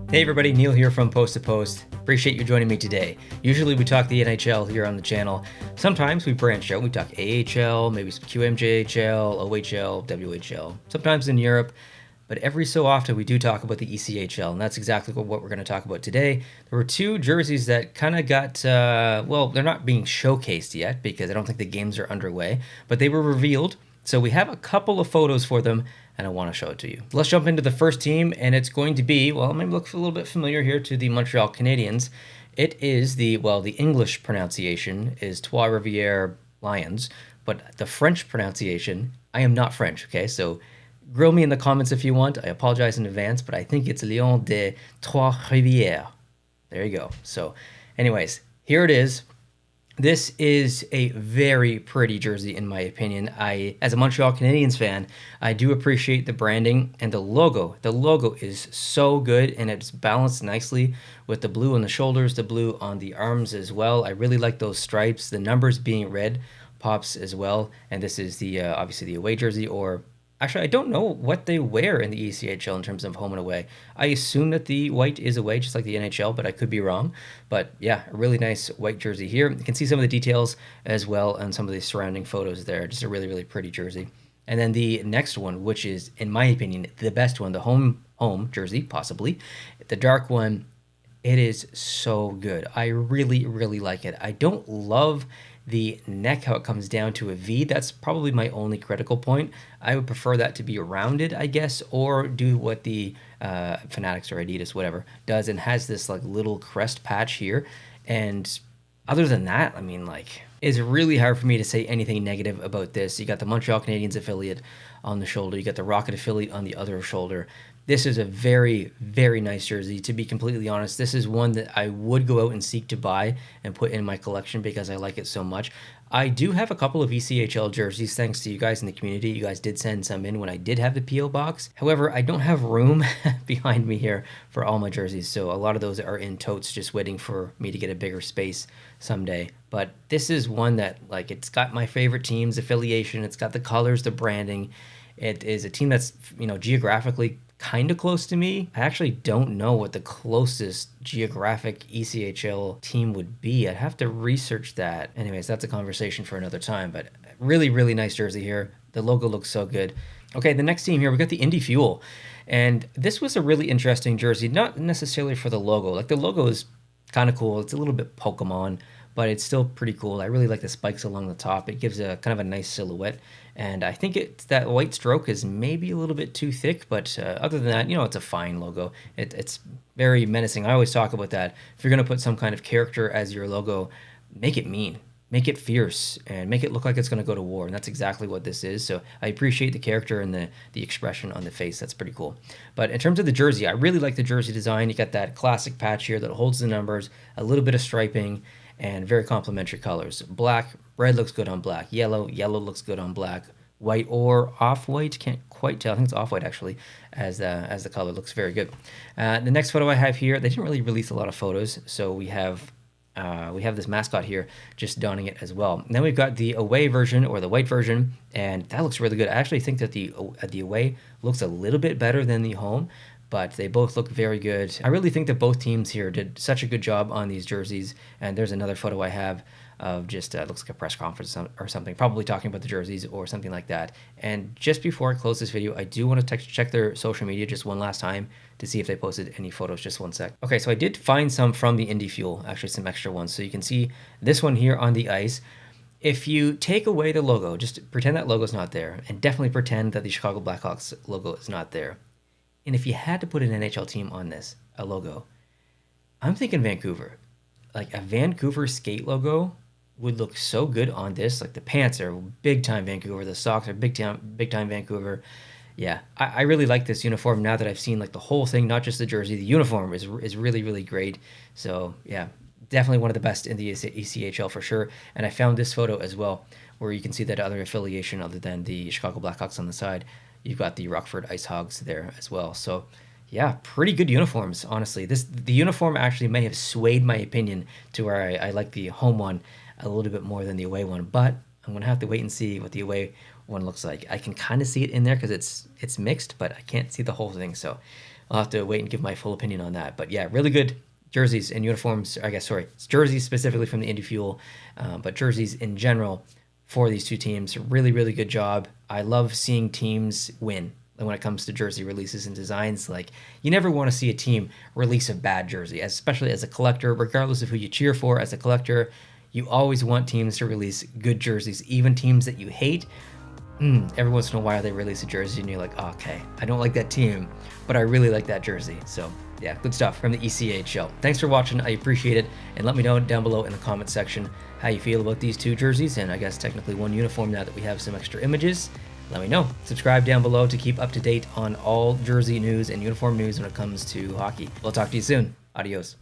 Hey everybody, Neil here from Post to Post. Appreciate you joining me today. Usually we talk the NHL here on the channel. Sometimes we branch out, we talk AHL, maybe some QMJHL, OHL, WHL, sometimes in Europe, but every so often we do talk about the ECHL, and that's exactly what we're going to talk about today. There were two jerseys that kind of got, well, they're not being showcased yet because I don't think the games are underway, but they were revealed. So we have a couple of photos for them, and I want to show it to you. Let's jump into the first team, and it's going to be, well, it maybe looks a little bit familiar here to the Montreal Canadiens. It is the English pronunciation is Trois-Rivières Lions, but the French pronunciation, I am not French, okay? So grill me in the comments if you want. I apologize in advance, but I think it's Lion de Trois-Rivières. There you go. So anyways, here it is. This is a very pretty jersey in my opinion. As a Montreal Canadiens fan, I do appreciate the branding and the logo. The logo is so good and it's balanced nicely with the blue on the shoulders, the blue on the arms as well. I really like those stripes. The numbers being red pops as well. And this is the obviously the away jersey, or actually, I don't know what they wear in the ECHL in terms of home and away. I assume that the white is away, just like the NHL, but I could be wrong. But yeah, a really nice white jersey here. You can see some of the details as well and some of the surrounding photos there. Just a really, really pretty jersey. And then the next one, which is, in my opinion, the best one, the home jersey, possibly. The dark one, it is so good. I really, really like it. I don't love the neck, how it comes down to a V. That's probably my only critical point. I would prefer that to be rounded, I guess, or do what the Fanatics or Adidas, whatever, does and has this like little crest patch here. And other than that, I mean, like, it's really hard for me to say anything negative about this. You got the Montreal Canadiens affiliate on the shoulder. You got the Rocket affiliate on the other shoulder. This is a very, very nice jersey. To be completely honest, this is one that I would go out and seek to buy and put in my collection because I like it so much. I do have a couple of ECHL jerseys thanks to you guys in the community. You guys did send some in when I did have the P.O. box. However, I don't have room behind me here for all my jerseys, so a lot of those are in totes just waiting for me to get a bigger space someday. But this is one that, like, it's got my favorite team's affiliation. It's got the colors, the branding. It is a team that's, geographically kind of close to me. I actually don't know what the closest geographic ECHL team would be. I'd have to research that. Anyways, that's a conversation for another time, but really, really nice jersey here. The logo looks so good. Okay, the next team here, we got the Indy Fuel. And this was a really interesting jersey, not necessarily for the logo. Like, the logo is kind of cool. It's a little bit Pokemon, but it's still pretty cool. I really like the spikes along the top. It gives a kind of a nice silhouette. And I think that white stroke is maybe a little bit too thick, but other than that, it's a fine logo. It's very menacing. I always talk about that. If you're going to put some kind of character as your logo, make it mean, make it fierce, and make it look like it's going to go to war. And that's exactly what this is. So I appreciate the character and the expression on the face. That's pretty cool. But in terms of the jersey, I really like the jersey design. You got that classic patch here that holds the numbers, a little bit of striping, and very complementary colors. Black, red looks good on black. Yellow looks good on black. White or off-white, can't quite tell. I think it's off-white actually, as the color looks very good. The next photo I have here, they didn't really release a lot of photos, so we have this mascot here just donning it as well. And then we've got the away version or the white version, and that looks really good. I actually think that the away looks a little bit better than the home, but they both look very good. I really think that both teams here did such a good job on these jerseys. And there's another photo I have of just looks like a press conference or something, probably talking about the jerseys or something like that. And just before I close this video, I do want to check their social media just one last time to see if they posted any photos. Just one sec. Okay, so I did find some from the Indy Fuel, actually some extra ones. So you can see this one here on the ice. If you take away the logo, just pretend that logo's not there, and definitely pretend that the Chicago Blackhawks logo is not there. And if you had to put an NHL team on this, a logo, I'm thinking Vancouver. Like, a Vancouver skate logo would look so good on this. Like, the pants are big time Vancouver, the socks are big time Vancouver. Yeah, I really like this uniform now that I've seen like the whole thing, not just the jersey. The uniform is really, really great. So yeah, definitely one of the best in the ECHL for sure. And I found this photo as well, where you can see that other affiliation other than the Chicago Blackhawks on the side. You've got the Rockford Ice Hogs there as well. So yeah, pretty good uniforms, honestly. The uniform actually may have swayed my opinion to where I like the home one a little bit more than the away one, but I'm going to have to wait and see what the away one looks like. I can kind of see it in there because it's mixed, but I can't see the whole thing. So I'll have to wait and give my full opinion on that. But yeah, really good jerseys and uniforms. I guess, sorry, it's jerseys specifically from the Indy Fuel, but jerseys in general for these two teams. Really, really good job. I love seeing teams win when it comes to jersey releases and designs. Like, you never want to see a team release a bad jersey, especially as a collector, regardless of who you cheer for. As a collector, you always want teams to release good jerseys, even teams that you hate. Every once in a while they release a jersey and you're like, oh, okay, I don't like that team, but I really like that jersey. So yeah, good stuff from the ECHL. Thanks for watching. I appreciate it. And let me know down below in the comment section how you feel about these two jerseys, and I guess technically one uniform now that we have some extra images. Let me know. Subscribe down below to keep up to date on all jersey news and uniform news when it comes to hockey. We'll talk to you soon. Adios.